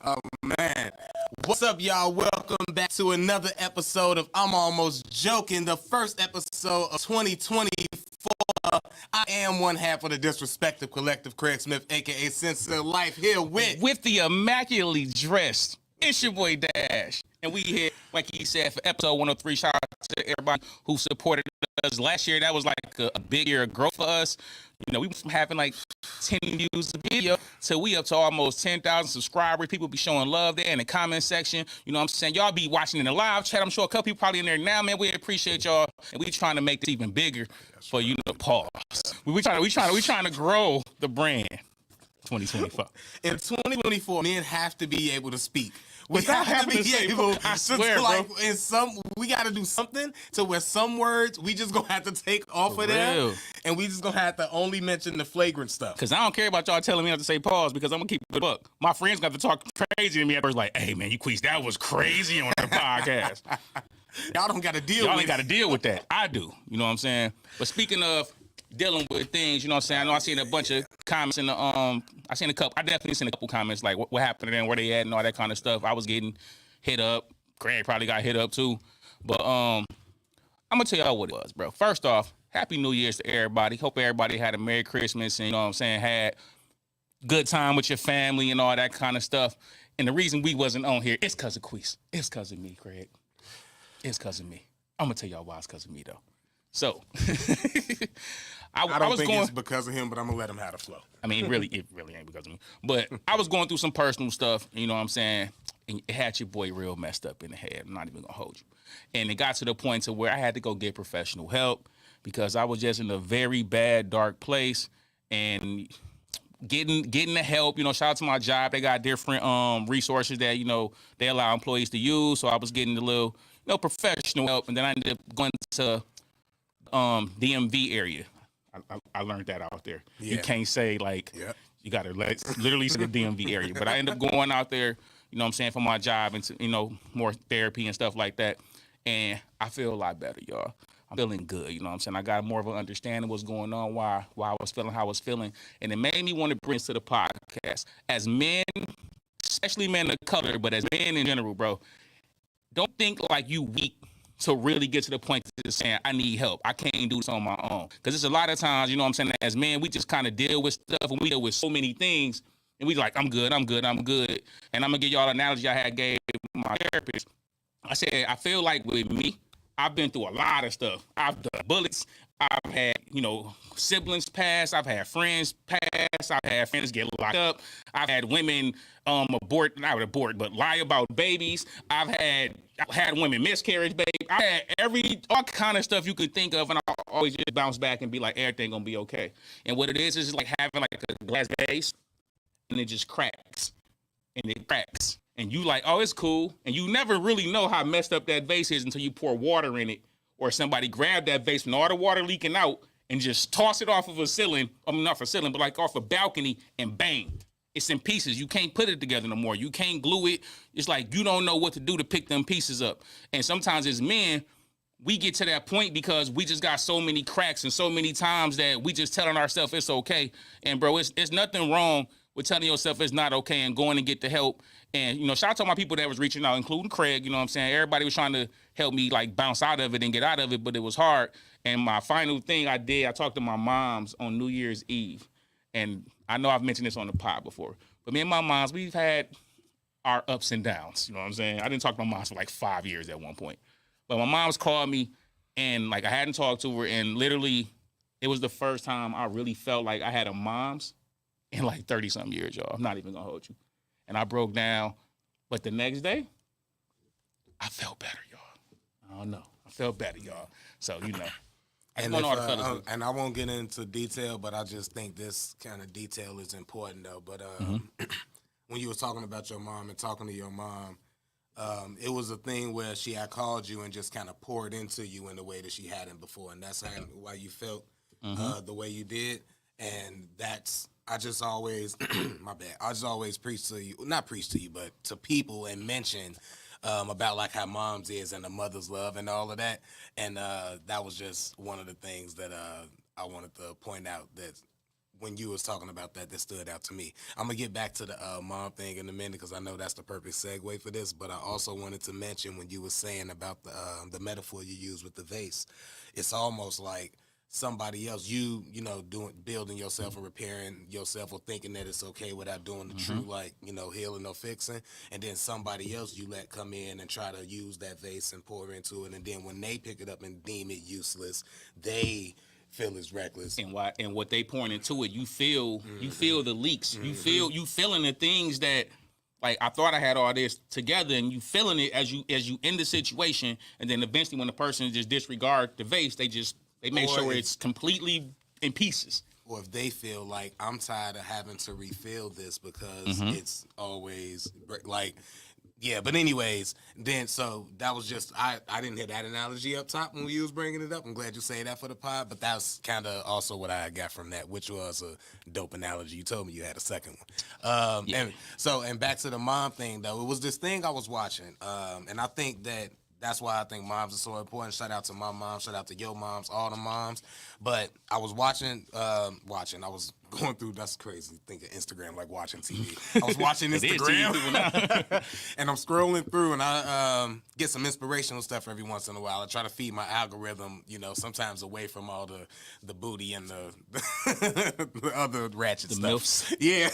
Oh man. What's up, y'all? Welcome back to another episode of I'm Almost Joking, the first episode of 2024. I am one half of the Disrespective Collective, Craig Smith, aka Sense of Life, here with the immaculately dressed. It's your boy Dash. And we here, like he said, for episode 103. Shout out to everybody who supported us last year. That was like a big year of growth for us. You know, we went from having like 10 views a video to we up to almost 10,000 subscribers. People be showing love there in the comment section. You know what I'm saying? Y'all be watching in the live chat. I'm sure a couple people probably in there now, man. We appreciate y'all. And we trying to make this even bigger for, you know, pause. We trying to grow the brand 2024. In 2024, men have to be able to speak. We Without have to having be to say, able I swear, to, like, bro. we got to do something to where some words we just gonna have to take off For of there, real. and we just gonna have to only mention the flagrant stuff. Because I don't care about y'all telling me not to say pause because I'm going to keep it up. My friends got to talk crazy to me at first, like, hey, man, you queased. That was crazy on the podcast. Y'all don't got to deal Y'all with ain't got to deal with that. I do. You know what I'm saying? But speaking of dealing with things, you know what I'm saying? I know I seen a bunch of comments in the, I definitely seen a couple comments like what happened to them, where they at and all that kind of stuff. I was getting hit up. Greg probably got hit up too. But I'm going to tell y'all what it was, bro. First off, Happy New Year's to everybody. Hope everybody had a Merry Christmas and, you know what I'm saying, had good time with your family and all that kind of stuff. And the reason we wasn't on here, it's because of Queese. It's because of me, Craig. It's because of me. I'm going to tell y'all why it's because of me, though. So, I don't was think going, it's because of him, but I'm gonna let him have the flow. I mean, it really ain't because of me. But I was going through some personal stuff, you know what I'm saying? And it had your boy real messed up in the head. I'm not even gonna hold you. And it got to the point to where I had to go get professional help because I was just in a very bad, dark place. And getting the help, you know, shout out to my job. They got different resources that, you know, they allow employees to use. So I was getting a little, you know, professional help. And then I ended up going to DMV area. I learned that out there. Yeah. You can't say like you gotta literally say the DMV area. But I ended up going out there, you know what I'm saying, for my job and to, you know, more therapy and stuff like that. And I feel a lot better, y'all. I'm feeling good, you know what I'm saying? I got more of an understanding of what's going on, why I was feeling how I was feeling. And it made me want to bring this to the podcast. As men, especially men of color, but as men in general, bro, don't think like you weak to really get to the point of saying, I need help. I can't do this on my own. Because there's a lot of times, you know what I'm saying, as men, we just kind of deal with stuff and we deal with so many things. And we like, I'm good. And I'm going to give y'all an analogy I had gave my therapist. I said, I feel like with me, I've been through a lot of stuff. I've done bullets. I've had, you know, siblings pass. I've had friends pass. I've had friends get locked up. I've had women not abort, but lie about babies. I've had women miscarriage, babe. I had all kind of stuff you could think of, and I always just bounce back and be like, everything gonna be okay. And what it is like having like a glass vase, and it just cracks, and it cracks. And you like, oh, it's cool. And you never really know how messed up that vase is until you pour water in it or somebody grab that vase from all the water leaking out and just toss it off of a ceiling. I mean, not for ceiling, but like off a balcony and bang. It's in pieces. You can't put it together no more. You can't glue it. It's like you don't know what to do to pick them pieces up. And sometimes as men, we get to that point because we just got so many cracks and so many times that we just telling ourselves it's okay. And bro, it's nothing wrong with telling yourself it's not okay and going and get the help. And, you know, shout out to my people that was reaching out, including Craig, you know what I'm saying? Everybody was trying to help me, like, bounce out of it and get out of it, but it was hard. And my final thing I talked to my moms on New Year's Eve. And I know I've mentioned this on the pod before, but me and my moms, we've had our ups and downs, you know what I'm saying? I didn't talk to my moms for, like, 5 years at one point. But my mom's called me, and, like, I hadn't talked to her, and literally it was the first time I really felt like I had a mom's in, like, 30-something years, y'all. I'm not even going to hold you. And I broke down. But the next day, I felt better, y'all. I don't know. I felt better, y'all. So, you know. And I won't get into detail, but I just think this kind of detail is important, though. But when you were talking about your mom and talking to your mom, it was a thing where she had called you and just kind of poured into you in the way that she hadn't before. And that's why you felt the way you did. And I just always, my bad, I just always not preach to you, but to people and mention about like how moms is and the mother's love and all of that. And that was just one of the things that I wanted to point out, that when you was talking about that stood out to me. I'm gonna get back to the mom thing in a minute because I know that's the perfect segue for this. But I also wanted to mention when you were saying about the metaphor you use with the vase, it's almost like somebody else, you know, building yourself and repairing yourself or thinking that it's okay without doing the true, like, you know, healing or fixing, and then somebody else you let come in and try to use that vase and pour into it, and then when they pick it up and deem it useless, they feel it's reckless. And what they pouring into it, you feel the leaks. You feeling the things that, like, I thought I had all this together, and you feeling it as you in the situation, and then eventually when the person just disregard the vase, they make sure it's completely in pieces. Or if they feel like, I'm tired of having to refill this because it's always like, yeah. But anyways, then so that was just, I didn't hear that analogy up top when you was bringing it up. I'm glad you say that for the pod, but that's kind of also what I got from that, which was a dope analogy. You told me you had a second one. And back to the mom thing though, it was this thing I was watching, and I think that's why I think moms are so important. Shout out to my mom. Shout out to your moms, all the moms. But I was watching. I was going through. That's crazy. Think of Instagram like watching TV. I was watching Instagram, and I'm scrolling through, and I get some inspirational stuff every once in a while. I try to feed my algorithm, you know, sometimes away from all the booty and the other ratchet stuff. Milfs. Yeah.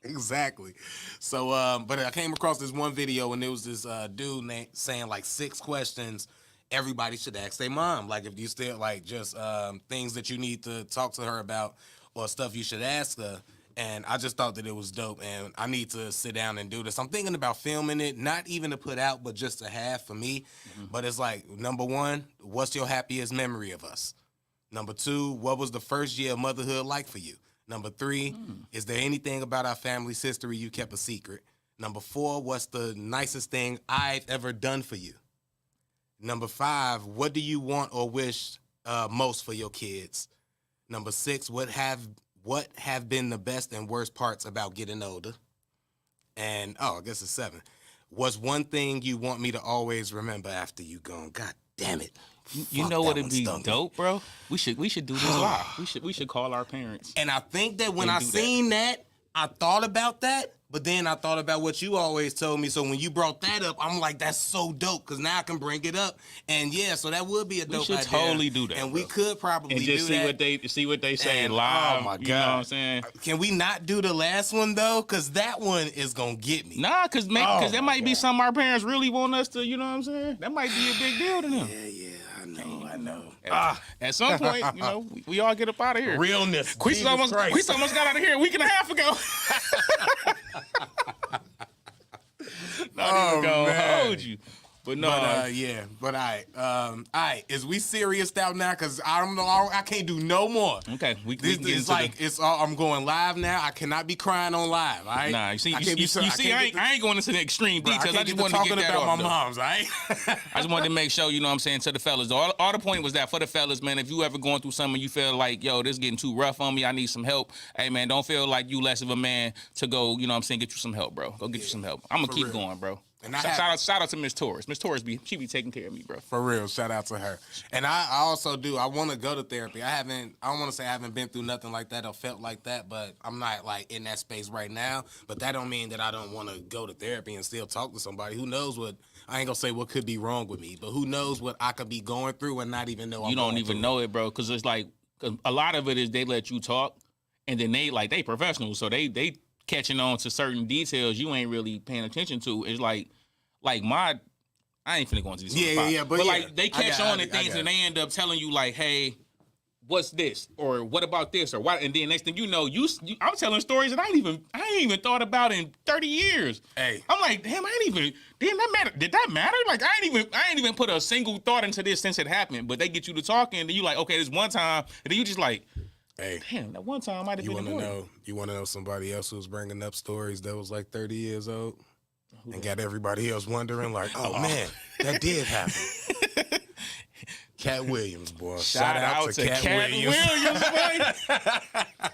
Exactly. So, but I came across this one video, and there was this dude saying like 6 questions everybody should ask their mom. Like, if you still like just things that you need to talk to her about or stuff you should ask her. And I just thought that it was dope, and I need to sit down and do this. I'm thinking about filming it, not even to put out, but just to have for me. But it's like, number 1, what's your happiest memory of us? Number 2, what was the first year of motherhood like for you? Number 3, is there anything about our family's history you kept a secret? Number 4, what's the nicest thing I've ever done for you? Number 5, what do you want or wish most for your kids? Number 6, what have been the best and worst parts about getting older? And, I guess it's 7. What's one thing you want me to always remember after you gone? God damn it. You know what would be dope, bro? We should do this live. We should call our parents. And I think that when I seen that, I thought about that, but then I thought about what you always told me. So when you brought that up, I'm like, that's so dope, because now I can bring it up. And yeah, so that would be a dope idea. We should totally do that. And we could probably and just do see what they say and, live. Oh my God. You know what I'm saying? Can we not do the last one though? Because that one is gonna get me. Nah, because that might be something our parents really want us to, you know what I'm saying? That might be a big deal to them. Yeah, I know. At some point, you know, we all get up out of here. Realness. Queese almost got out of here a week and a half ago. Not even gonna hold you. But no, but all right. Is we serious out now? Cause I don't know. I can't do no more. Okay, I'm going live now. I cannot be crying on live. All right. Nah, you see, I ain't going into the extreme details. I just wanted to get that about off, my moms. All right. I just wanted to make sure, you know what I'm saying, to the fellas. All the point was that for the fellas, man, if you ever going through something, you feel like, yo, this is getting too rough on me, I need some help. Hey, man, don't feel like you less of a man to go, you know what I'm saying, get you some help, bro. Go get you some help. I'm gonna keep going, bro. And shout out to Miss Torres. Miss Torres she be taking care of me, bro. For real, shout out to her. And I also do. I want to go to therapy. I don't want to say I haven't been through nothing like that or felt like that, but I'm not like in that space right now. But that don't mean that I don't want to go to therapy and still talk to somebody. Who knows what? I ain't gonna say what could be wrong with me, but who knows what I could be going through and not even know. You don't even know it, bro, because it's like a lot of it is they let you talk, and then they professionals, so they catching on to certain details you ain't really paying attention to. It's like I ain't finna go into this. But like they catch on to things and they end up telling you like, hey, what's this? Or what about this? Or what? And then next thing you know, I'm telling stories that I ain't even thought about in 30 years. Hey. I'm like, damn, damn, that matter. Did that matter? Like I ain't even put a single thought into this since it happened. But they get you to talking, and then you like, okay, this one time, and then you just like, hey, damn, that one time might have been important. You want to know somebody else who's bringing up stories that was like 30 years old? And got everybody else wondering, like, oh man, that did happen. Cat Williams, boy. Shout out to Cat Williams, boy.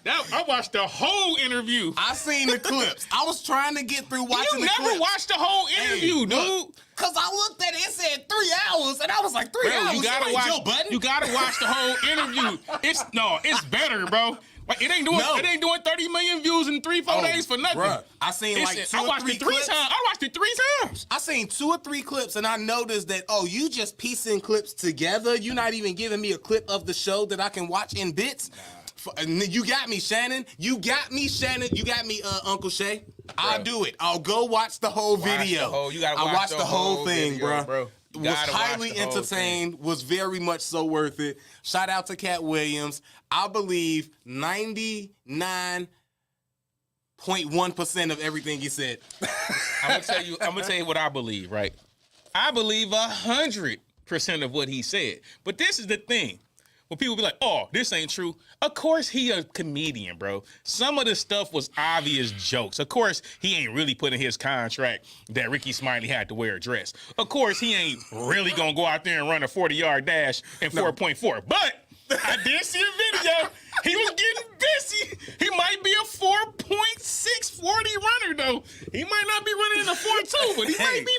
I watched the whole interview. I seen the clips. I was trying to get through watching You the clips. never watched the whole interview, dude. Because I looked at it, it said 3 hours, and I was like, 3 hours? You gotta watch. Joe Budden? You gotta watch the whole interview. It's better, bro. Like, it ain't doing 30 million views in 3-4 days for nothing. Bruh, I seen like 2 I or watched 3 it 3 clips. times. I watched it 3 times. I seen 2 or 3 clips, and I noticed that, you just piecing clips together. You're not even giving me a clip of the show that I can watch in bits. You got me, Shannon. You got me, Uncle Shay. I'll do it. I'll go watch the whole video. You gotta I watched the whole thing, video, bro. Was highly entertained, was very much so worth it. Shout out to Cat Williams. I believe 99.1% of everything he said. I'm gonna tell you what I believe, right? I believe 100% of what he said. But this is the thing. When people be like, oh, this ain't true. Of course he a comedian, bro. Some of the stuff was obvious jokes. Of course he ain't really put in his contract that Ricky Smiley had to wear a dress. Of course he ain't really gonna go out there and run a 40-yard dash in 4.4. But I did see a video. He was getting busy. He might be a 4.6 40 runner, though. He might not be running in a 4.2, but he might be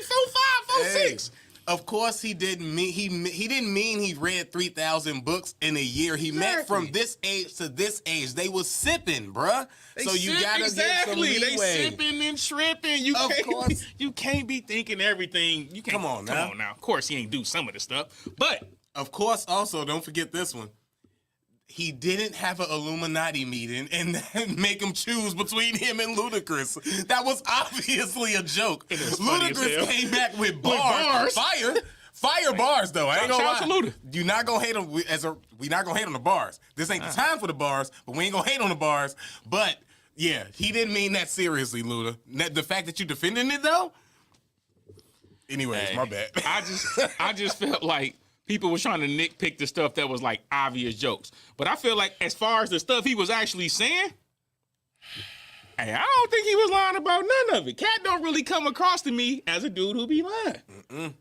4.5, 4.6. Of course, he didn't mean he read 3,000 books in a year. He meant from this age to this age. They was sipping, bruh. So you gotta get some leeway. They sipping and tripping. You can't be thinking everything. You can't. Come on now. Of course, he ain't do some of the stuff, but of course, also don't forget this one. He didn't have an Illuminati meeting and then make him choose between him and Ludacris. That was obviously a joke. Ludacris came back with bars. Fire bars, though. I ain't gonna lie. You're not gonna hate him we not gonna hate on the bars. This ain't the time for the bars, but we ain't gonna hate on the bars. But yeah, he didn't mean that seriously, Luda. The fact that you defending it though. Anyways, my bad. I just felt like people were trying to nitpick the stuff that was like obvious jokes. But I feel like as far as the stuff he was actually saying, hey, I don't think he was lying about none of it. Cat don't really come across to me as a dude who be lying.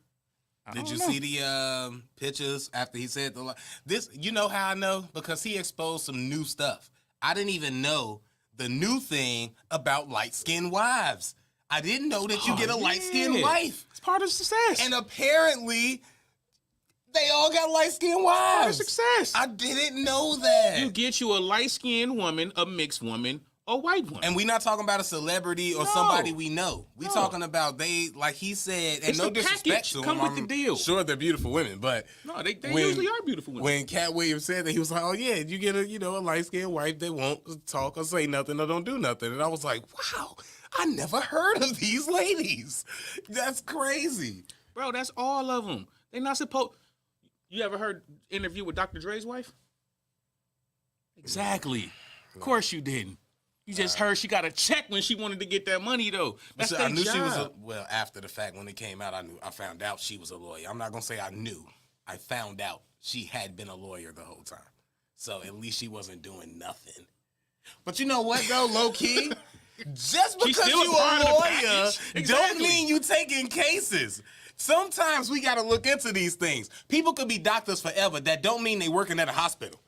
Did you see the pictures after he said the lie? This, you know how I know? Because he exposed some new stuff. I didn't even know the new thing about light-skinned wives. I didn't know that you get a light-skinned wife. It's part of success. And apparently they all got light-skinned wives. Success. I didn't know that. You get you a light-skinned woman, a mixed woman, a white woman. And we're not talking about a celebrity or somebody we know. We talking about like he said, and it's no disrespect to them. Come with the deal. Sure, they're beautiful women, but no, they usually are beautiful women. When Cat Williams said that, he was like, "Oh yeah, you get a light-skinned wife that won't talk or say nothing or don't do nothing," and I was like, "Wow, I never heard of these ladies. That's crazy, bro. That's all of them. They're not supposed." You ever heard interview with Dr. Dre's wife? Exactly. Of course you didn't. You just heard she got a check when she wanted to get that money, though. That's I knew job. She was well, after the fact, when it came out, I found out she was a lawyer. I'm not going to say I knew. I found out she had been a lawyer the whole time. So at least she wasn't doing nothing. But you know what, though, low-key? Just because you're a lawyer don't mean you taking cases. Sometimes we got to look into these things. People could be doctors forever. That don't mean they working at a hospital.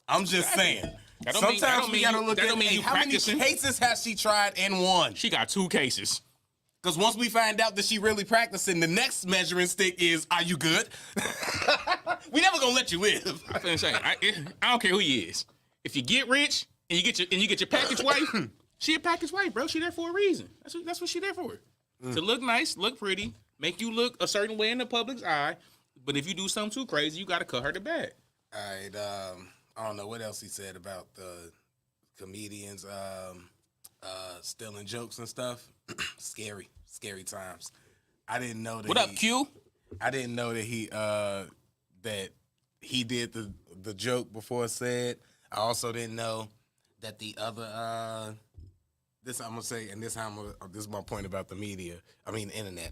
I'm just saying. Sometimes we got to look at how many cases has she tried and won? She got 2 cases. Because once we find out that she really practicing, the next measuring stick is, are you good? We never going to let you live. I don't care who he is. If you get rich and you get your package wife, she a package wife, bro. She there for a reason. That's what she there for. To look nice, look pretty, make you look a certain way in the public's eye. But if you do something too crazy, you got to cut her to bed. All right. I don't know what else he said about the comedians stealing jokes and stuff. Scary times. I didn't know that. What up, Q? I didn't know that he did the joke before said. I also didn't know that the other this I'm gonna say, and this is my point about the media. I mean, the internet.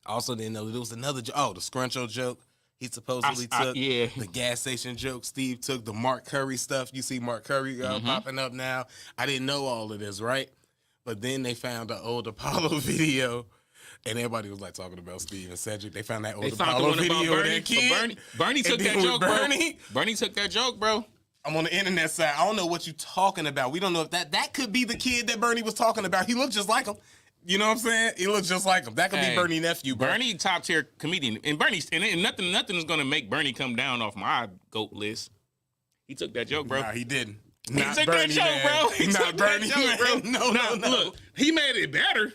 I also didn't know that there was another joke. Oh, the Scruncho joke. He supposedly took the gas station joke. Steve took the Mark Curry stuff. You see Mark Curry popping up now. I didn't know all of this, right? But then they found an old Apollo video And everybody was like talking about Steve and Cedric. They found that old They found the Apollo one about video of Bernie. that kid. Bernie took And that then joke, with bro. Bernie, Bernie took that joke, bro. I'm on the internet side. I don't know what you're talking about. We don't know if that could be the kid that Bernie was talking about. He looked just like him. You know what I'm saying? He looks just like him. That could be Bernie's nephew, bro. Bernie, top tier comedian, and Bernie, and nothing is gonna make Bernie come down off my GOAT list. He took that joke, bro. Nah, he didn't. He Not took Bernie, that joke, man. bro. He Not took Bernie, that joke, man. bro. No. Look, he made it better.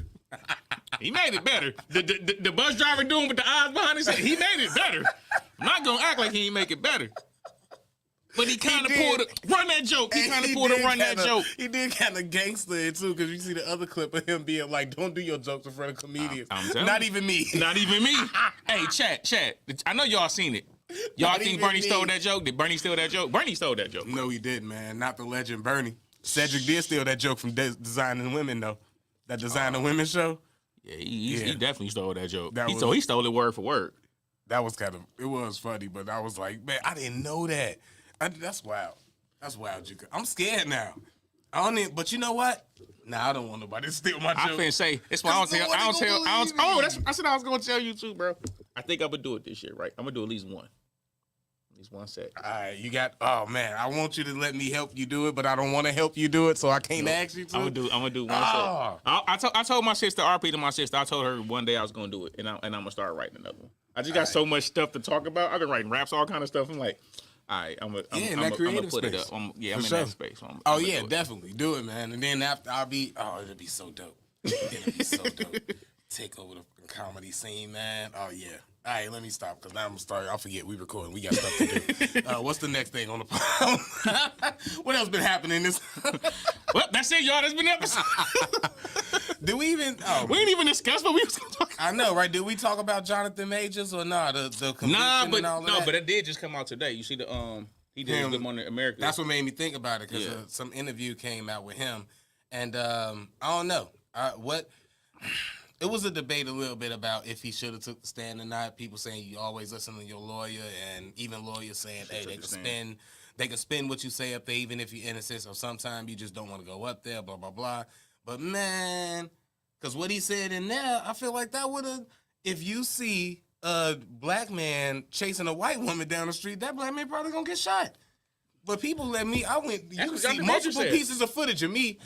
He made it better. The bus driver doing with the eyes behind his head, he made it better. I'm not gonna act like he ain't make it better. But he kind of run that joke. He kind of pulled a run that joke. He did kind of gangster it too, because you see the other clip of him being like, "Don't do your jokes in front of comedians." I'm telling Not you. even me. Not even me. Hey, chat. I know y'all seen it. Y'all Not think even Bernie me. stole that joke? Did Bernie steal that joke? Bernie stole that joke. No, he didn't, man. Not the legend Bernie. Cedric did steal that joke from Designing Women, though. That Designing Women show. Yeah, he definitely stole that joke. That He was- stole it word for word. That was it was funny, but I was like, man, I didn't know that. That's wild. That's wild, Juka. I'm scared now. But you know what? Nah, I don't want nobody to steal my I joke. finna say, it's why I don't tell. believe me. I said I was gonna tell you too, bro. I think I'm gonna do it this year, right? I'm gonna do at least one. At least one set. All right, oh man, I want you to let me help you do it, but I don't want to help you do it, so I can't ask you to. I'm gonna do one Oh. set. I told my sister, RP to my sister, I told her one day I was gonna do it, and I'm gonna start writing another one. I just got so much stuff to talk about. I've been writing raps, all kind of stuff. I'm like, all right, I'm gonna put it up. I'm in that space. So I'm Yeah, definitely do it, man. And then after it'll be so dope. It'll be so dope. Take over the comedy scene, man. Oh yeah. All right, let me stop because now I'm starting. I'll forget we recording. We got stuff to do. What's the next thing on the phone? What else been happening this? Well, that's it, y'all. That's been the episode. Did we even? Oh, We ain't even discuss what we was gonna talk about. I know, right? Did we talk about Jonathan Majors or not? The conviction and all of that? But it did just come out today. You see the he did Him. Good Morning America. That's what made me think about it because Yeah. some interview came out with him, and I don't know It was a debate a little bit about if he should have took the stand or not. People saying you always listen to your lawyer, and even lawyers saying, hey, they can spin what you say up there, even if you're innocent. Or sometimes you just don't want to go up there, blah blah blah. But man, because what he said in there, I feel like that would have. If you see a black man chasing a white woman down the street, that black man probably gonna get shot. But people let me. I went. You That's can what see Dr. Major multiple said. pieces of footage of me.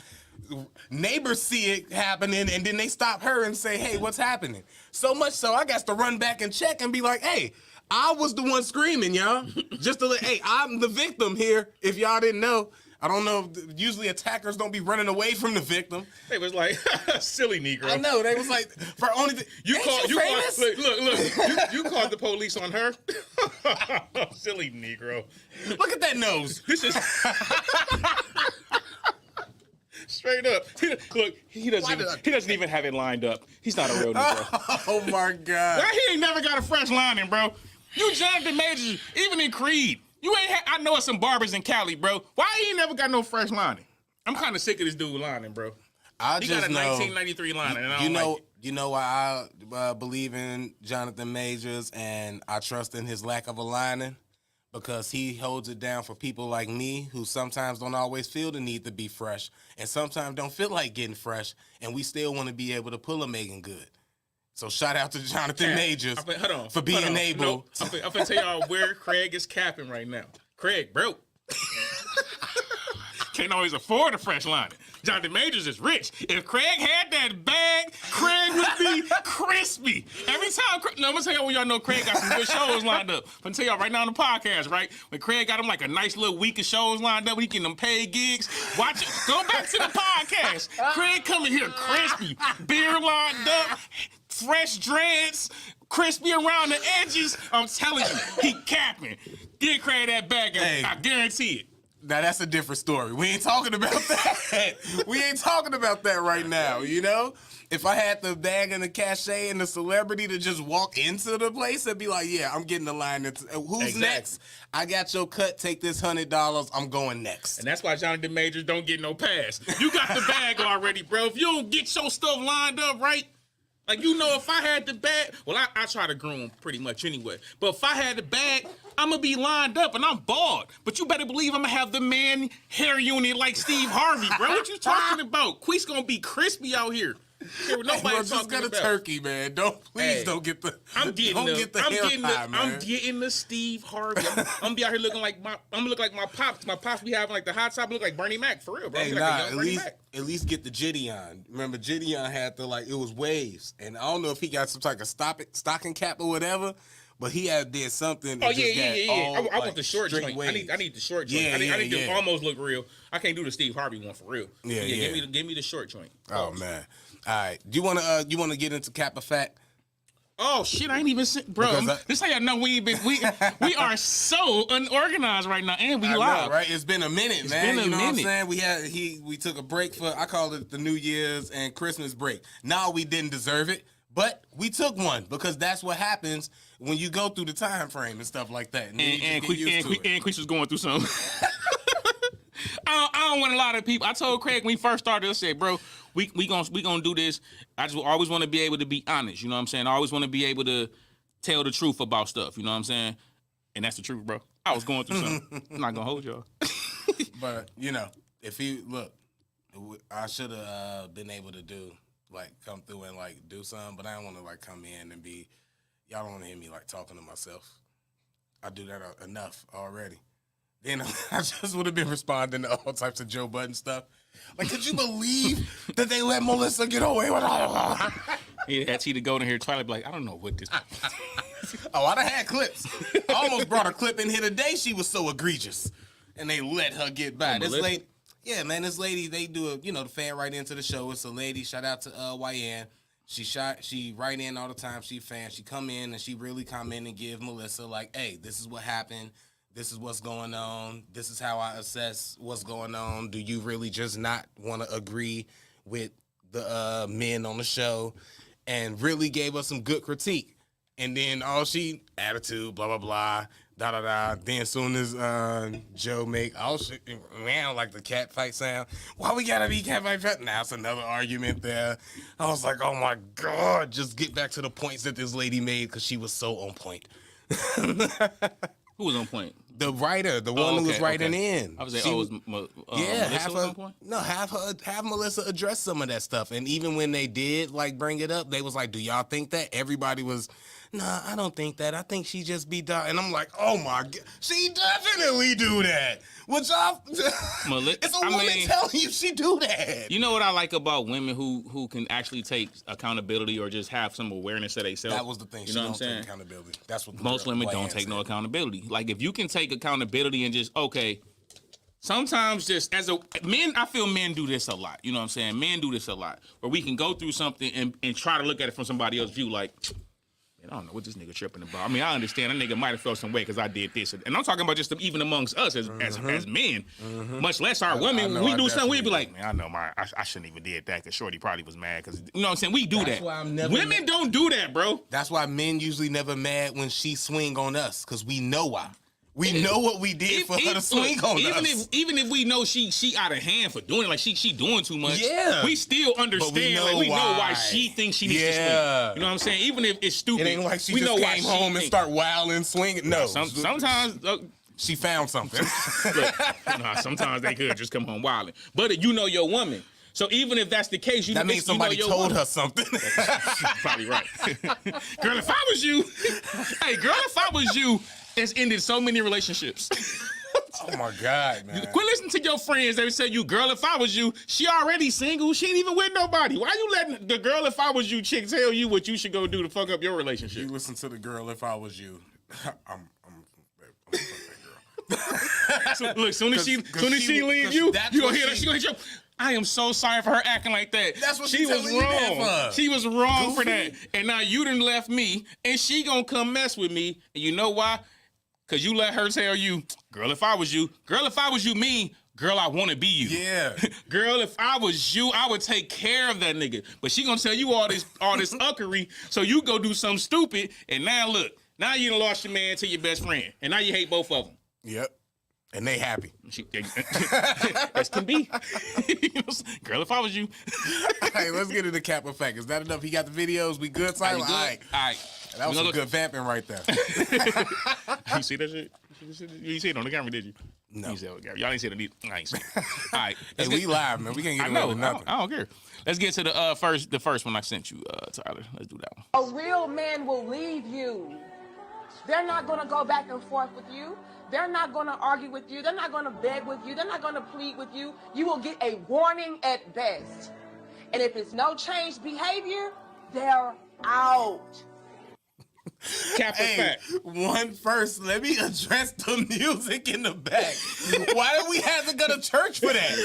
Neighbors see it happening, and then they stop her and say, "Hey, what's happening?" So much so, I got to run back and check and be like, "Hey, I was the one screaming, y'all. Just to let, hey, I'm the victim here. If y'all didn't know, I don't know. Usually, attackers don't be running away from the victim. They was like, silly Negro. I know they was like, for only You called famous? look. You called the police on her. Silly Negro. Look at that nose. This is straight up. He doesn't even have it lined up. He's not a real Negro. Oh my God. Why he ain't never got a fresh lining, bro? You Jonathan Majors, even in Creed. You ain't. I know it's some barbers in Cali, bro. Why he ain't never got no fresh lining? I'm kind of sick of this dude lining, bro. I He just got a know. 1993 lining, and I don't like it. You know why I believe in Jonathan Majors and I trust in his lack of a lining? Because he holds it down for people like me who sometimes don't always feel the need to be fresh and sometimes don't feel like getting fresh, and we still want to be able to pull a Megan Good. So shout out to Jonathan Majors for being able. No, I'm finna tell y'all where Craig is capping right now. Craig broke. Can't always afford a fresh lining. Jonathan Majors is rich. If Craig had that bag, Craig would be crispy. Every time, no, I'm gonna tell y'all when y'all know Craig got some good shows lined up. I'm gonna tell y'all right now on the podcast, right? When Craig got him like a nice little week of shows lined up, he getting them paid gigs. Watch it. Go back to the podcast. Craig coming here crispy, beer lined up, fresh dreads, crispy around the edges. I'm telling you, he capping. Get Craig that bag, and I guarantee it. Now that's a different story. We ain't talking about that. We ain't talking about that right now, you know? If I had the bag and the cachet and the celebrity to just walk into the place and be like, yeah, I'm getting the line. Who's Exactly. next? I got your cut. Take this $100. I'm going next. And that's why Jonathan Majors don't get no pass. You got the bag already, bro. If you don't get your stuff lined up right, like, you know, if I had the bag, well, I try to groom pretty much anyway. But if I had the bag, I'm going to be lined up and I'm bald. But you better believe I'm going to have the man hair unit like Steve Harvey, bro. What you talking about? Queef's going to be crispy out here. care what nobody's Bro, just talking get a about. turkey, man. Hey, don't get the. I'm getting don't the, get the I'm hair getting tie, the, man. I'm getting the Steve Harvey. I'm gonna be out here looking like my, I'm gonna look like my pops. My pops be having like the hot top, look like Bernie Mac for real, bro. Hey, Like nah, a young Bernie Mac. at least get the Gideon. Remember, Gideon had the it was waves, and I don't know if he got some type of stocking cap or whatever, but he did something. Oh that just yeah. got all, I want the short straight joint. waves. I need the short joint. Yeah, I need yeah. to almost look real. I can't do the Steve Harvey one for real. Yeah. Give me the short joint. Oh man. All right. Do you wanna get into Cap or Fact? Oh shit! I ain't even bro. This how y'all know we are so unorganized right now, and we I live. know, right? It's been a minute, man. been a you know minute. what I'm saying? We took a break for, I call it the New Year's and Christmas break. Now we didn't deserve it, but we took one because that's what happens when you go through the time frame and stuff like that. And Queese was going through something. I don't want a lot of people. I told Craig when we first started, I said, bro, we gonna do this. I just always want to be able to be honest. You know what I'm saying? I always want to be able to tell the truth about stuff. You know what I'm saying? And that's the truth, bro. I was going through something. I'm not gonna hold y'all. But if he look, I should have been able to come through and do something, but I don't want to come in and be. Y'all don't want to hear me talking to myself. I do that enough already. Then I just would have been responding to all types of Joe Budden stuff. Could you believe that they let Melissa get away with all of that? He had T to go in here, Twilight be like, I don't know what this. Oh, I'd have had clips. I almost brought a clip in here today. She was so egregious, and they let her get by. This lady, yeah, man, this lady, they do the fan right into the show. It's a lady. Shout out to YN. She write in all the time. She a fan. She come in and she really come in and give Melissa hey, this is what happened. This is what's going on. This is how I assess what's going on. Do you really just not want to agree with the men on the show? And really gave us some good critique. And then attitude, blah, blah, blah, da, da, da. Then as soon as Joe make, man, like the cat fight sound. Why we gotta be cat fight? Now it's another argument there. I was like, oh my God, just get back to the points that this lady made because she was so on point. Who was on point? The writer, the one who was writing in. I was like, Melissa was on point? No, have Melissa address some of that stuff. And even when they did bring it up, they was like, do y'all think that? Everybody was, nah, I don't think that. I think she just be done. And I'm like, oh my God, she definitely do that. What y'all? It's a woman telling you she do that. You know what I like about women who can actually take accountability or just have some awareness of themselves? That was the thing. You know what I'm saying? Take accountability. That's what most women don't take no accountability. If you can take accountability and just sometimes just men, I feel men do this a lot. You know what I'm saying? Men do this a lot where we can go through something and try to look at it from somebody else's view. I don't know what this nigga tripping about. I mean, I understand that nigga might have felt some way because I did this. And I'm talking about just even amongst us as men, much less our women. We do something, we'd be like, man, I know I shouldn't even did that because Shorty probably was mad because, you know what I'm saying? We do that. Women don't do that, bro. That's why men usually never mad when she swing on us because we know why. We know what we did for her to swing on us. Even if we know she out of hand for doing it, she doing too much. Yeah. We still understand. We know why she thinks she needs to swing. You know what I'm saying? Even if it's stupid. It ain't like she just came home and start wilding, swinging. No. Sometimes she found something. Look, sometimes they could just come home wilding. But you know your woman. So even if that's the case, that means somebody told her something. Probably right. Girl, if I was you, it's ended so many relationships. Oh my God, man. Quit listening to your friends. They say you, girl, if I was you, she already single. She ain't even with nobody. Why you letting the girl, if I was you chick tell you what you should go do to fuck up your relationship? You listen to the girl, if I was you. I'm that girl. So, look, soon as she leaves you gonna hear that. She gonna hit you. I am so sorry for her acting like that. That's what she was wrong. She was wrong for that. And now you done left me, and she gonna come mess with me. And you know why? Because you let her tell you, girl, if I was you, me, girl, I want to be you. Yeah. Girl, if I was you, I would take care of that nigga. But she gonna tell you all this uckery, so you go do something stupid, and now look, now you done lost your man to your best friend, and now you hate both of them. Yep. And they happy. As can be. Girl, if I was you. Hey, let's get into Cap or Fact. Is that enough? He got the videos. We good, Tyler? All right. That was some good vamping right there. You see that shit? You see it on the camera, did you? No. Y'all ain't said it. I ain't saying. All right. Hey, we live, man. We can't get away with nothing. I don't care. Let's get to the first one I sent you, Tyler. Let's do that one. A real man will leave you. They're not going to go back and forth with you. They're not going to argue with you. They're not going to beg with you. They're not going to plead with you. You will get a warning at best. And if it's no changed behavior, they're out. Captain Fact. One first, let me address the music in the back. Why did we have to go to church for that?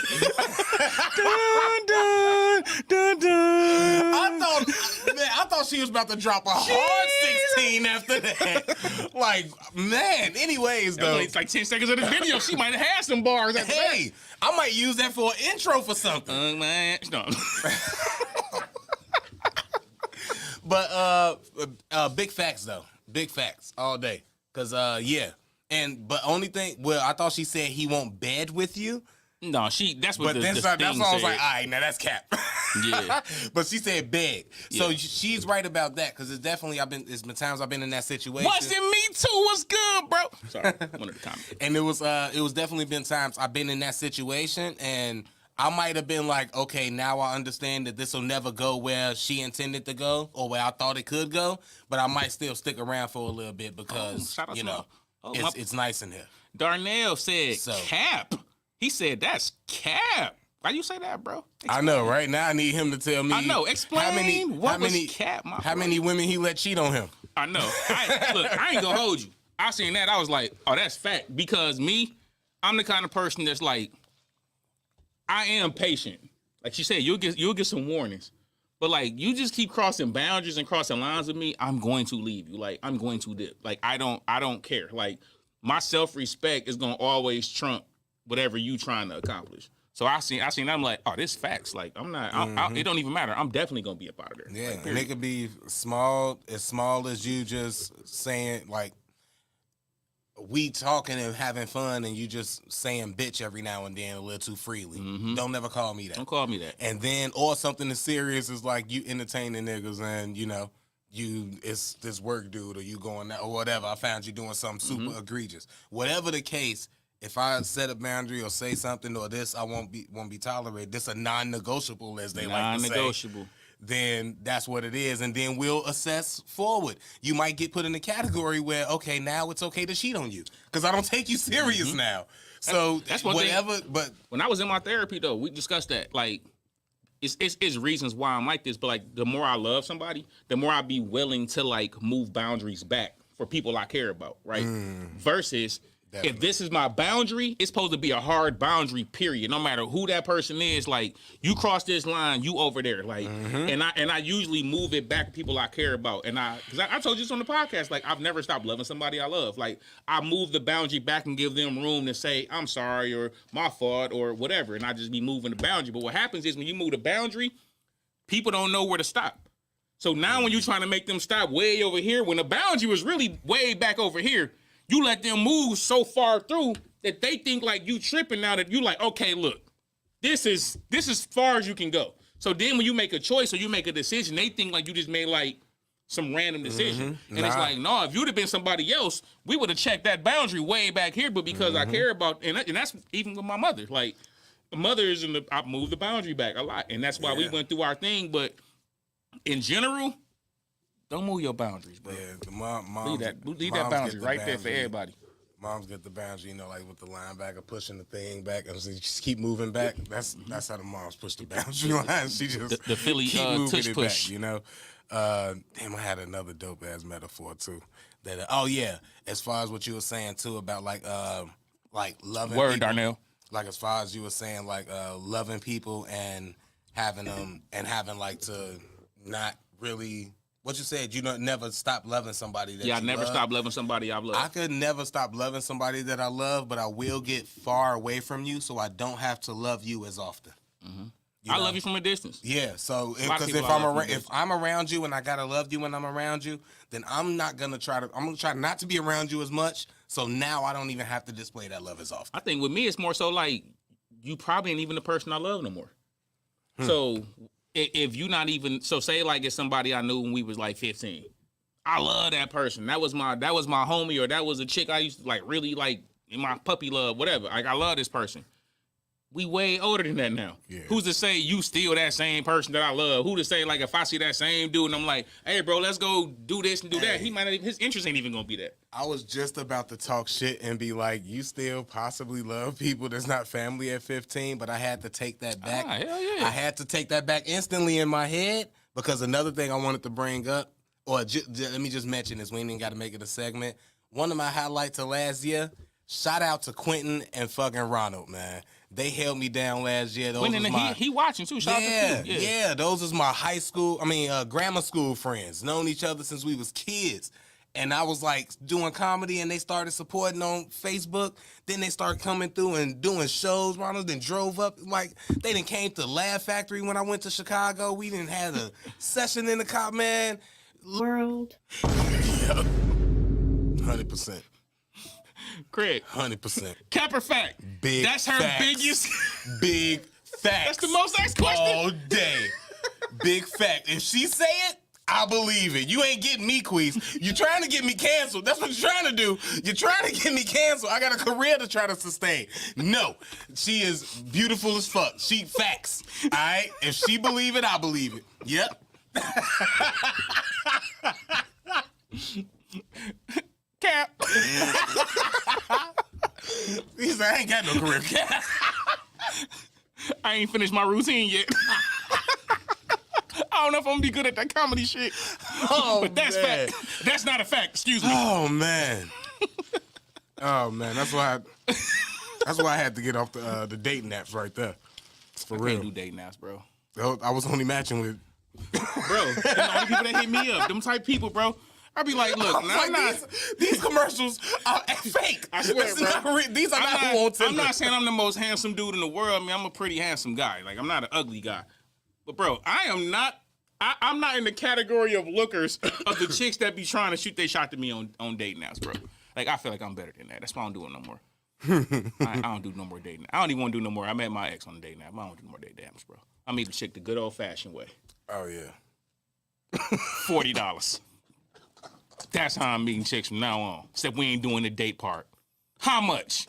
Dun, dun, dun, dun. I thought she was about to drop a hard 16 after that. Like, man, anyways, though. It's like 10 seconds of the video. She might have had some bars after Hey, I might use that for an intro for something. Man. No. But big facts though. Big facts all day. Cause yeah. But only thing, well, I thought she said he won't bed with you. No, that's what But that's why I was like, all said. right, now that's cap. Yeah. But she said beg. So Yeah. she's right about that, because it's definitely it's been times I've been in that situation. What's in me too? What's good, bro? Sorry, one of the comments. And it was definitely been times I've been in that situation, and I might have been like, okay, now I understand that this will never go where she intended to go or where I thought it could go, but I might still stick around for a little bit because, shout out you to know, my- it's nice in here. Darnell said So. cap. He said that's cap. Why you say that, bro? I know, right? Now I need him to tell me. I know. Explain what was cap, my How brother. many women he let cheat on him? I know. Look, I ain't gonna hold you. I seen that. I was like, oh, that's fact. Because I'm the kind of person that's like, I am patient. Like she said, you'll get some warnings. But like you just keep crossing boundaries and crossing lines with me, I'm going to leave you. Like I'm going to dip. Like I don't care. Like my self-respect is gonna always trump whatever you trying to accomplish. So I seen I'm like, oh, this facts. Like I'm not it don't even matter. I'm definitely gonna be up out of there. Yeah, Like, and it could be as small as you just saying, like, we talking and having fun and you just saying bitch every now and then a little too freely. Don't never call me that. Don't call me that. And then, or something as serious as like you entertaining niggas and, you know, it's this work dude or you going out or whatever. I found you doing something super egregious. Whatever the case, if I set a boundary or say something or this, I won't be tolerated. This a non-negotiable, as they like to say. Non-negotiable. Then that's what it is, and then we'll assess forward. You might get put in the category where, okay, now it's okay to cheat on you because I don't take you serious now. So That's one whatever. thing. But When I was in my therapy, though, we discussed that. Like, it's reasons why I'm like this. But like, the more I love somebody, the more I be willing to like move boundaries back for people I care about, right? Versus. If this is my boundary, it's supposed to be a hard boundary, period. No matter who that person is, like you cross this line, you over there. Like, and I usually move it back to people I care about. And because I told you this on the podcast, like I've never stopped loving somebody I love. Like I move the boundary back and give them room to say, I'm sorry or my fault or whatever. And I just be moving the boundary. But what happens is when you move the boundary, people don't know where to stop. So now when you're trying to make them stop way over here, when the boundary was really way back over here, you let them move so far through that they think like you tripping now that you like, okay, look, this is far as you can go. So then when you make a choice or you make a decision, they think like you just made like some random decision. And it's like, no, if you'd have been somebody else, we would have checked that boundary way back here. But because I care about, and that's even with my mother, like the mother is I moved the boundary back a lot. And that's why we went through our thing. But in general, don't move your boundaries, bro. yeah, the mom Leave that boundary right there for everybody. Moms get the boundary, you know, like with the linebacker pushing the thing back, and so you just keep moving back. That's how the moms push the boundary line. She just The Philly keep moving tush it push. back, you know. Damn, I had another dope ass metaphor too. That oh yeah, as far as what you were saying too about like loving Word, people, Darnell. like as far as you were saying like loving people and having them and having like to not really. What you said, you don't never stop loving somebody that Yeah, I you never love. stop loving somebody I've loved. I could never stop loving somebody that I love, but I will get far away from you so I don't have to love you as often. You I know? love you from a distance. Yeah, so lot of because people I love from if I'm around you and I gotta love you when I'm around you, then I'm gonna try not to be around you as much. So now I don't even have to display that love as often. I think with me, it's more so like you probably ain't even the person I love no more. So if you not even, so say like it's somebody I knew when we was like 15. I love that person. That was my homie, or that was a chick I used to like really like in my puppy love, whatever. Like I love this person. We way older than that now. Yeah. Who's to say you still that same person that I love? Who to say like if I see that same dude and I'm like, hey bro, let's go do this and do that. He might not even, his interest ain't even gonna be that. I was just about to talk shit and be like, you still possibly love people that's not family at 15, but I had to take that back. Hell yeah. I had to take that back instantly in my head because another thing I wanted to bring up, or let me just mention this, we ain't even got to make it a segment. One of my highlights of last year, shout out to Quentin and fucking Ronald, man. They held me down last year. Those was my, he watching too. Shout out to him. Yeah, those was my grammar school friends. Known each other since we was kids. And I was like doing comedy and they started supporting on Facebook. Then they started coming through and doing shows. Ronald then drove up. Like, they done came to Laugh Factory when I went to Chicago. We didn't have a session in the cop, man. World. Yeah. 100%. Craig. 100%. Cap or fact? Big That's her facts. biggest. Big facts. That's the most asked question. All day. Big fact. If she say it, I believe it. You ain't getting me, Queez. You're trying to get me canceled. That's what you're trying to do. You're trying to get me canceled. I got a career to try to sustain. No. She is beautiful as fuck. She facts. All right? If she believe it, I believe it. Yep. Cap. He said, I ain't got no career. Cap. I ain't finished my routine yet. I don't know if I'm gonna be good at that comedy shit. Oh, but that's man. fact. That's not a fact. Excuse me. Oh, man. Oh, man. That's why I had to get off the dating apps right there. For I real. can't do dating apps, bro. I was only matching with... Bro, them the only people that hit me up. Them type people, bro. I be like, look, I'm like, not. These commercials are fake. I swear, This is bro. not these are not who on Tinder. I'm not saying I'm the most handsome dude in the world. I mean, I'm a pretty handsome guy. Like, I'm not an ugly guy. But, bro, I'm not in the category of lookers of the chicks that be trying to shoot they shot to me on dating apps, bro. Like, I feel like I'm better than that. That's why I don't do it no more. I don't do no more dating. I don't even want to do no more. I met my ex on a dating app. I don't do no more dating apps, bro. I meet the chick the good old-fashioned way. Oh, yeah. $40. That's how I'm meeting chicks from now on. Except we ain't doing the date part. How much?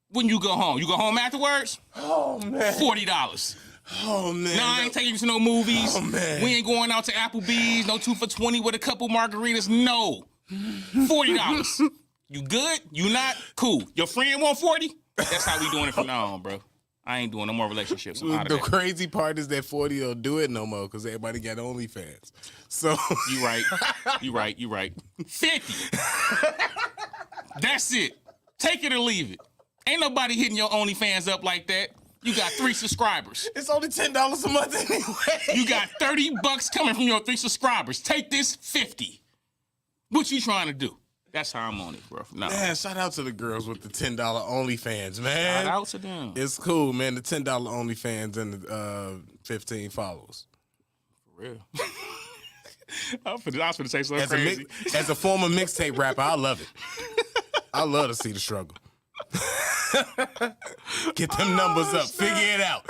When you go home? You go home afterwards? Oh, man. $40. Oh, man. No, I ain't taking you to no movies. Oh, man. We ain't going out to Applebee's. No 2 for $20 with a couple margaritas. No. $40. You good? You not? Cool. Your friend want 40? That's how we doing it from now on, bro. I ain't doing no more relationships. I'm out of The that. crazy part is that 40 don't do it no more because everybody got OnlyFans. So You right. 50. That's it. Take it or leave it. Ain't nobody hitting your OnlyFans up like that. You got 3 subscribers. it's only $10 a month anyway. You got $30 coming from your 3 subscribers. Take this 50. What you trying to do? That's how I'm on it, bro. No. Man, shout out to the girls with the $10 OnlyFans, man. Shout out to them. It's cool, man. The $10 OnlyFans and the 15 followers. For real. I was finna say something crazy. As a former mixtape rapper, I love it. I love to see the struggle. Get them numbers up. Figure it out.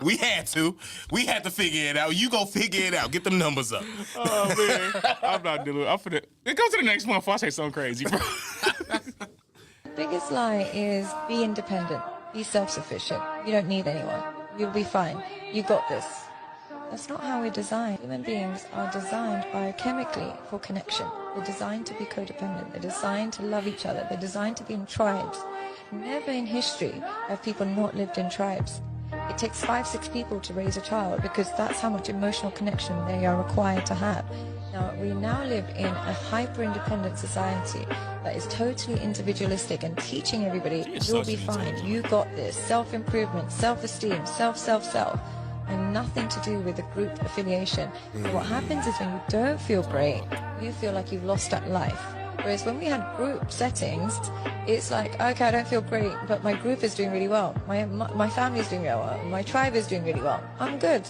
We had to figure it out. You go figure it out. Get them numbers up. Oh, man. I'm not doing it. It goes to the next one before I say something crazy, bro. Biggest lie is be independent, be self-sufficient. You don't need anyone. You'll be fine. You got this. That's not how we're designed. Human beings are designed biochemically for connection. They're designed to be codependent. They're designed to love each other. They're designed to be in tribes. Never in history have people not lived in tribes. It takes 5-6 people to raise a child because that's how much emotional connection they are required to have. Now, we now live in a hyper-independent society that is totally individualistic and teaching everybody, you'll be fine, you got this, self-improvement, self-esteem, self. And nothing to do with the group affiliation. So what happens is when you don't feel great, you feel like you've lost at life. Whereas when we had group settings, it's like, okay, I don't feel great, but my group is doing really well. My family is doing really well. My tribe is doing really well. I'm good.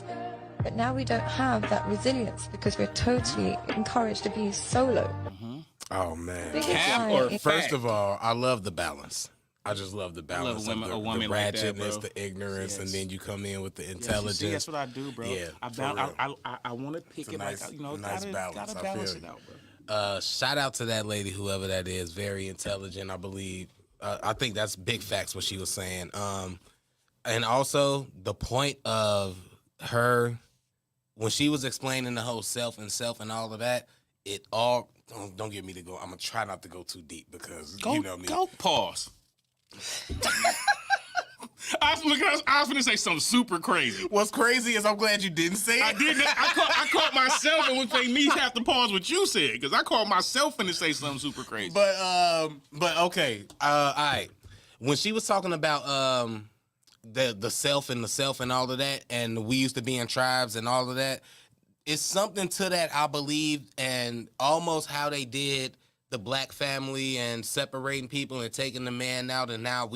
But now we don't have that resilience because we're totally encouraged to be solo. Oh, man. Biggest Cap lie or is- First of all, I love the balance. I just love the balance women- of a the woman like that, ratchetness, bro. the ignorance, and then you come in with the Yes, you intelligence. see, that's what I do, bro. Yeah, I for real. want to pick It's a it nice- like, nice balance. gotta I balance feel it you. out, bro. Shout out to that lady, whoever that is. Very intelligent, I believe. I think that's big facts what she was saying. And also the point of her when she was explaining the whole self and all of that. It all don't get me to go. I'm gonna try not to go too deep because you know me. Go pause. I was gonna say something super crazy. What's crazy is I'm glad you didn't say it. I did not. I caught myself and would make me have to pause what you said because I caught myself and to say something super crazy. But okay. All right. When she was talking about the self and all of that, and we used to be in tribes and all of that, it's something to that, I believe, and almost how they did the black family and separating people and taking the man out, and now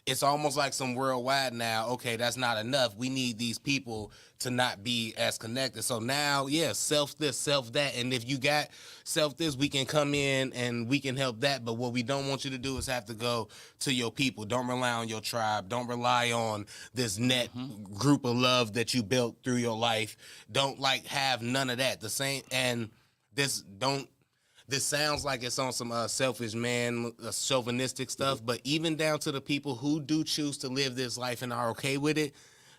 it's almost like some worldwide now. Okay, that's not enough. We need these people to not be as connected. So now, yeah, self this, self that, and if you got self this, we can come in and we can help that. But what we don't want you to do is have to go to your people. Don't rely on your tribe. Don't rely on this net group of love that you built through your life. Don't have none of that. This sounds like it's on some selfish man, chauvinistic stuff, but even down to the people who do choose to live this life and are okay with it,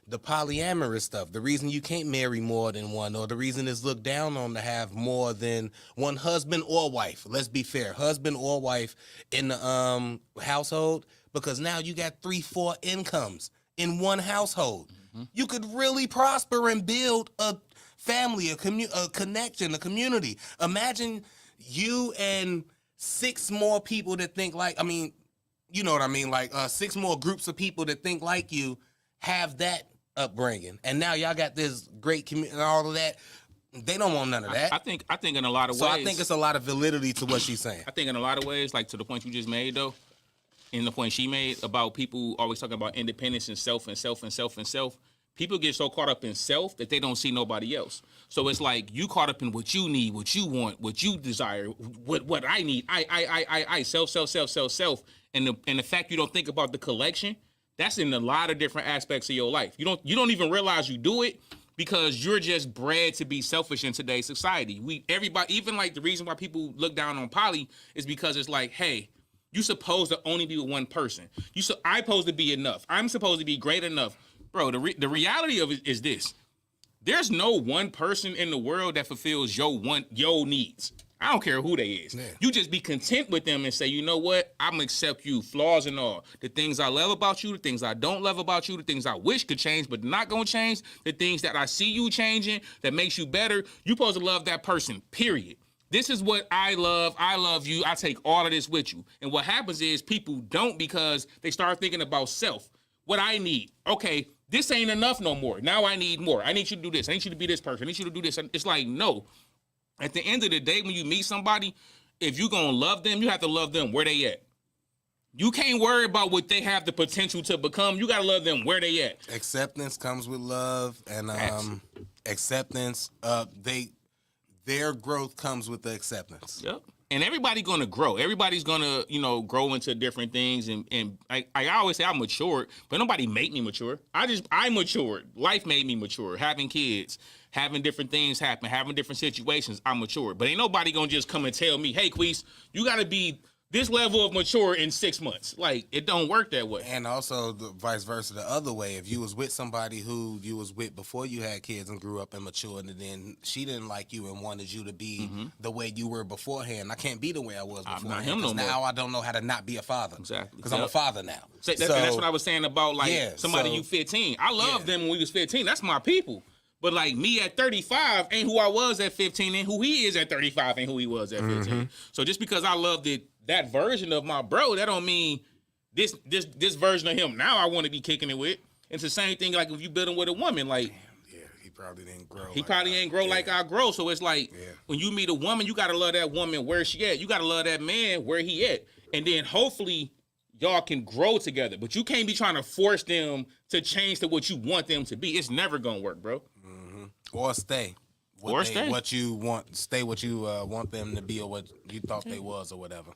the polyamorous stuff, the reason you can't marry more than one, or the reason it's looked down on to have more than one husband or wife. Let's be fair, husband or wife in the household, because now you got 3-4 incomes in one household. Mm-hmm. You could really prosper and build a family, a connection, a community. Imagine you and 6 more people that think you know what I mean? 6 more groups of people that think like you have that upbringing. And now y'all got this great community and all of that. They don't want none of that. I think in a lot of ways. So I think it's a lot of validity to what she's saying. I think in a lot of ways, like to the point you just made though, and the point she made about people always talking about independence and self. People get so caught up in self that they don't see nobody else. So it's like you caught up in what you need, what you want, what you desire, what I need. I self. And the fact you don't think about the collection, that's in a lot of different aspects of your life. You don't even realize you do it because you're just bred to be selfish in today's society. Everybody, even like the reason why people look down on poly is because it's like, hey, you supposed to only be with one person. I'm supposed to be enough. I'm supposed to be great enough. Bro, the reality of it is this. There's no one person in the world that fulfills your needs. I don't care who they is. Yeah. You just be content with them and say, you know what? I'm gonna accept you, flaws and all. The things I love about you, the things I don't love about you, the things I wish could change but not gonna change, the things that I see you changing that makes you better. You supposed to love that person, period. This is what I love. I love you. I take all of this with you. And what happens is people don't because they start thinking about self. What I need. Okay, this ain't enough no more. Now I need more. I need you to do this. I need you to be this person. I need you to do this. It's like, no. At the end of the day, when you meet somebody, if you're going to love them, you have to love them where they at. You can't worry about what they have the potential to become. You got to love them where they at. Acceptance comes with love, and acceptance, their growth comes with the acceptance. Yep. And everybody's going to grow. Everybody's going to, grow into different things. And I always say I matured, but nobody made me mature. I matured. Life made me mature. Having kids, having different things happen, having different situations, I matured. But ain't nobody going to just come and tell me, hey, Queese, you got to be this level of mature in 6 months. Like, it don't work that way. And also the vice versa, the other way. If you was with somebody who you was with before you had kids and grew up and matured, and then she didn't like you and wanted you to be the way you were beforehand, I can't be the way I was beforehand. I'm not him no more. Now I don't know how to not be a father. Exactly. Because I'm a father now. And that's what I was saying about, somebody you 15. I loved them when we was 15. That's my people. But like me at 35 ain't who I was at 15, and who he is at 35 ain't who he was at 15. So just because I loved that version of my bro, that don't mean this version of him now I want to be kicking it with. It's the same thing like if you building with a woman, like he probably didn't grow. He probably ain't grow like I grow. So it's like when you meet a woman, you gotta love that woman where she at. You gotta love that man where he at. And then hopefully y'all can grow together. But you can't be trying to force them to change to what you want them to be. It's never gonna work, bro. Or stay. What you want, stay what you want them to be, or what you thought they was, or whatever.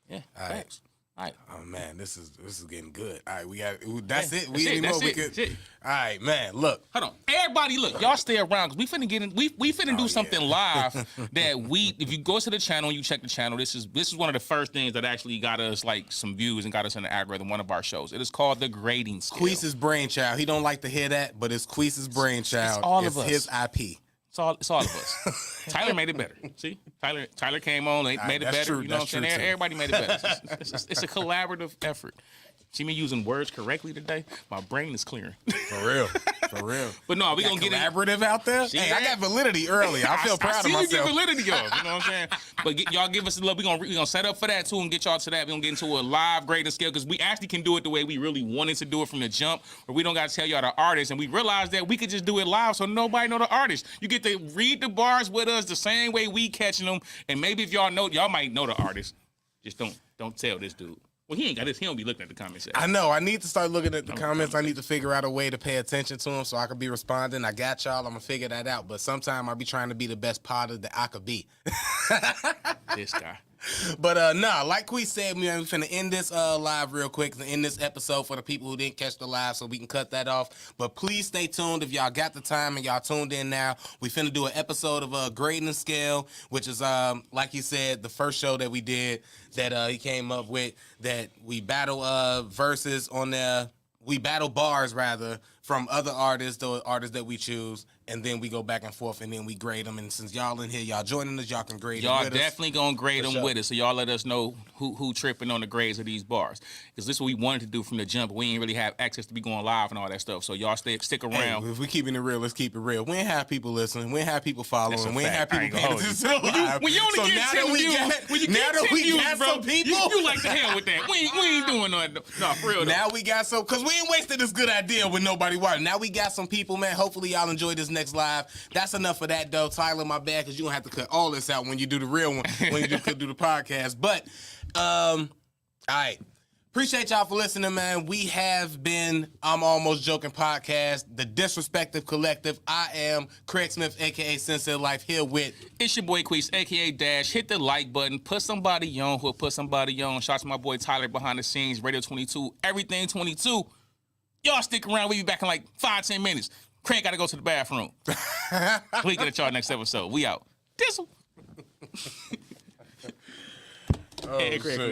Yeah, all right. All right. Oh man, this is getting good. All right, we got that's it. We any That's more we it. could. That's it. All right, man. Look, Hold on. Everybody look, y'all stay around because we finna get in, we finna do something live that if you go to the channel and you check the channel, this is one of the first things that actually got us like some views and got us in the algorithm, one of our shows. It is called the grading scale. Queese's brainchild. He don't like to hear that, but it's Queese's brainchild. It's all of it's us. his IP. It's all of us. Tyler made it better. See? Tyler came on, made it that's better. true. You know That's what I'm saying? true, too. Everybody made it better. It's a collaborative effort. See me using words correctly today? My brain is clearing. For real. For real. But no, we Got gonna get it. collaborative out there. See Hey, I that? got validity early. I feel proud of see myself. you get validity of, you know what I'm saying? But y'all give us a little. We gonna set up for that too and get y'all to that. We gonna get into a live grading scale because we actually can do it the way we really wanted to do it from the jump, where we don't gotta tell y'all the artist, and we realized that we could just do it live, so nobody know the artist. You get to read the bars with us the same way we catching them, and maybe if y'all might know the artist, just don't tell this dude. Well, he ain't got this. He don't be looking at the comments. I know. I need to start looking at the comments. I need to figure out a way to pay attention to them so I can be responding. I got y'all. I'm going to figure that out. But sometimes I'll be trying to be the best potter that I could be. This guy. But like Quee said, we finna end this live real quick and end this episode for the people who didn't catch the live so we can cut that off. But please stay tuned if y'all got the time and y'all tuned in now. We finna do an episode of Grading Scale, which is like he said, the first show that we did that he came up with, that we battle verses on there. We battle bars rather from other artists, the artists that we choose, and then we go back and forth and then we grade them. And since y'all in here, y'all joining us, y'all can grade them Y'all with us. definitely gonna grade them sure. with us, so y'all let us know who tripping on the grades of these bars. Because this is what we wanted to do from the jump. We ain't really have access to be going live and all that stuff. So y'all stick Hey, around. if we keeping it real, let's keep it real. We ain't have people listening. We ain't have people That's a following. We ain't have fact. I people ain't paying gonna attention to the live. when you only So get now 10 that we views, got, when you now get that 10 we views, got bro, some people, you like the hell with that. We ain't doing nothing. No, for real though. now we got some, because we ain't wasted this good idea with nobody watching. Now we got some people, man. Hopefully y'all enjoy this next live. That's enough of that, though. Tyler, my bad, because you don't have to cut all this out when you do the real one, when you do the podcast. But, all right. Appreciate y'all for listening, man. We have been I'm Almost Joking Podcast, the Disrespective Collective. I am Craig Smith, a.k.a. Sensei Life, here with... It's your boy Queese, a.k.a. Dash. Hit the like button. Put somebody on who'll put somebody on. Shout out to my boy Tyler behind the scenes, Radio 22, Everything 22. Y'all stick around. We'll be back in like 5-10 minutes. Craig got to go to the bathroom. We get at y'all next episode. We out. Dizzle. Oh, Hey, Craig. shit.